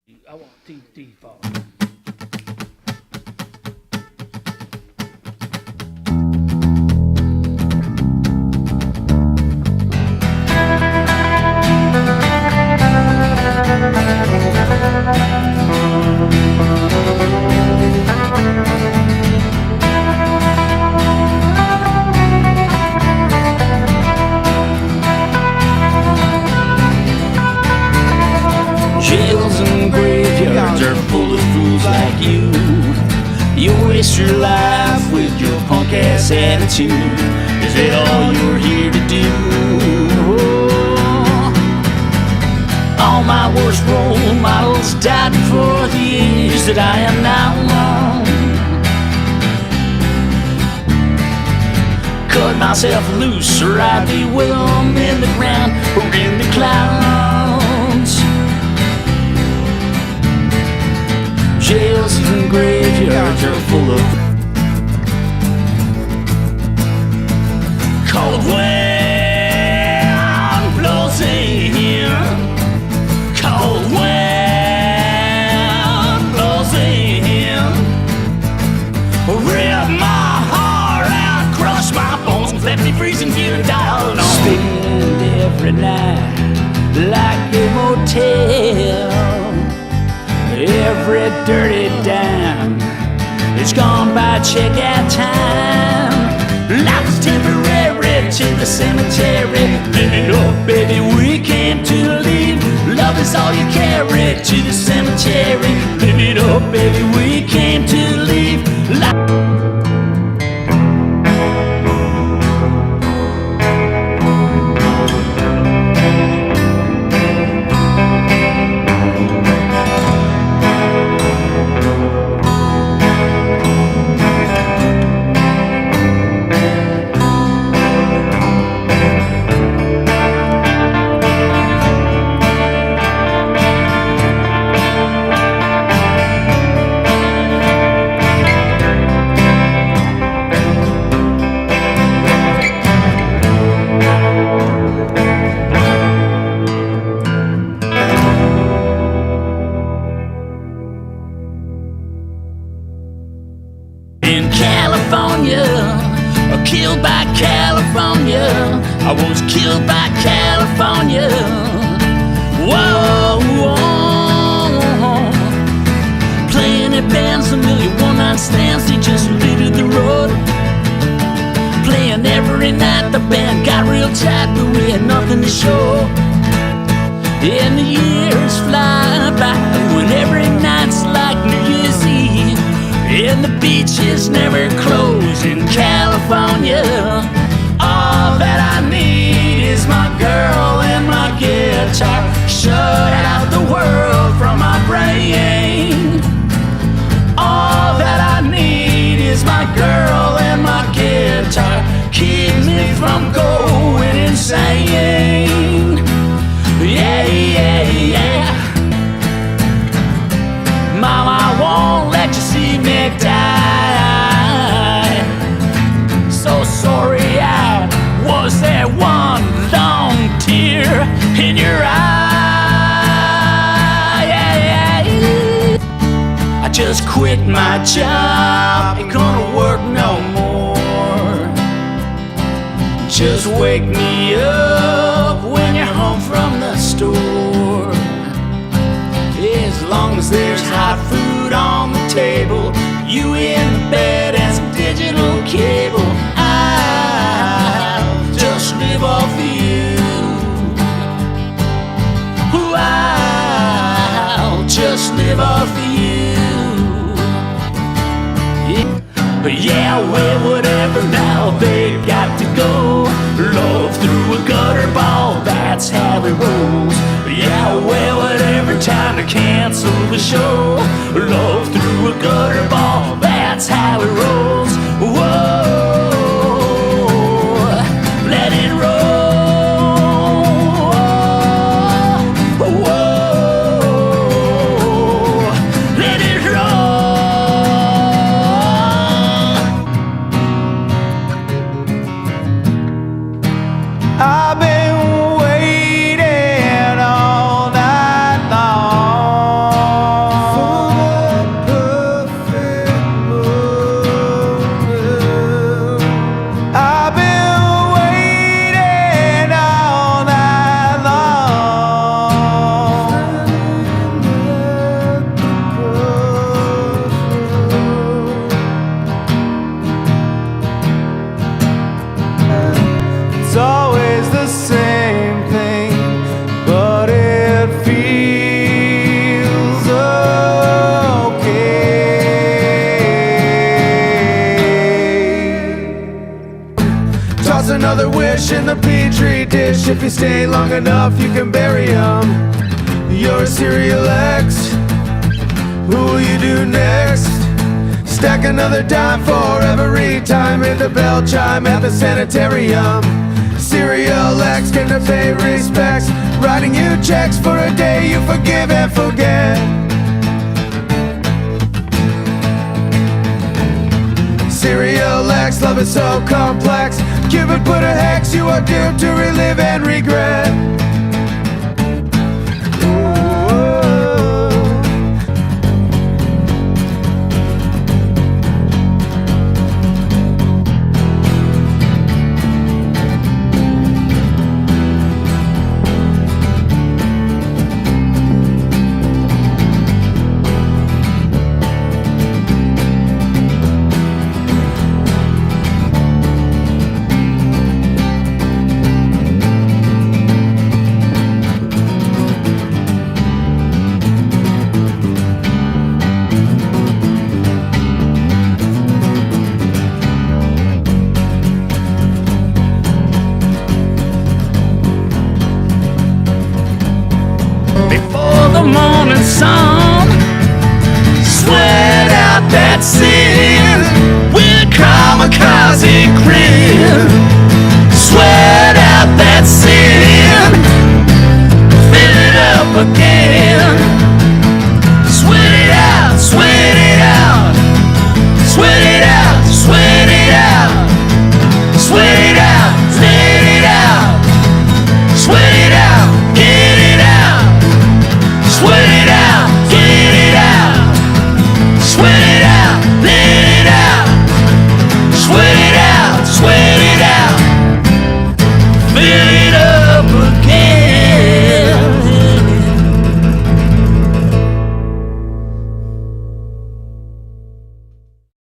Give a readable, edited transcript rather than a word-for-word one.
I want default. Jails and graveyards are full of fools like you. You waste your life with your punk ass attitude. Is that all you're here to do? All my worst role models died before the age that I am now on. Cut myself loose or I'd be whelmed in the ground or in the clouds. Jails and graveyards are full of cold wind blows in. Cold wind blows in. Rip my heart out, crush my bones, left me freezing here to die alone. Spend every night like a motel. Every dirty dime is gone by checkout time. Life is temporary to the cemetery. Live it up, baby, we came to leave. Love is all you carry to the cemetery. Live it up, baby, we came to leave. In California, killed by California. I was killed by California. Whoa, whoa. Playing at bands, a million one-night stands, they just littered the road. Playing every night, the band got real tight, but we had nothing to show. And the years fly by when every night's like New Year's Eve. And the beaches never close in California. All that I need is my girl and my guitar. Shut out the world from my brain. All that I need is my girl and my guitar. Keeps me from going insane. Yeah, yeah, yeah. Mama, I won't let you see me die. So sorry I was that one long tear in your eye. Yeah, yeah. I just quit my job, ain't gonna work no more. Just wake me up when you're home from the store. As long as there's hot food on the table, you in the bed and some digital cable, I'll just live off you. Ooh, I'll just live off you. Yeah, well, whatever now, they got to go. Love through a gutter ball, that's how it rolls. Yeah, well, whatever, time to cancel the show. Love through a gutter ball, that's how it rolls. Whoa, let it roll. Whoa, let it roll. I've been waiting all night long. fish in the petri dish. If you stay long enough, you can bury them. You're a serial X. Who will you do next? Stack another dime for every time in the bell chime at the sanitarium. Serial X gonna pay respects, writing you checks for a day you forgive and forget. Serial X, love is so complex. Cupid put a hex, you are doomed to relive and regret. The morning sun, sweat out that sin with a kamikaze grin. Sweat out that sin, fill it up again. Sweat it out, sweat it out, sweat it out, sweat it out, sweat it out, let it out, sweat it out, get it out. Sweat it out, get it out. Sweat it out, let it out. Sweat it out, sweat it out.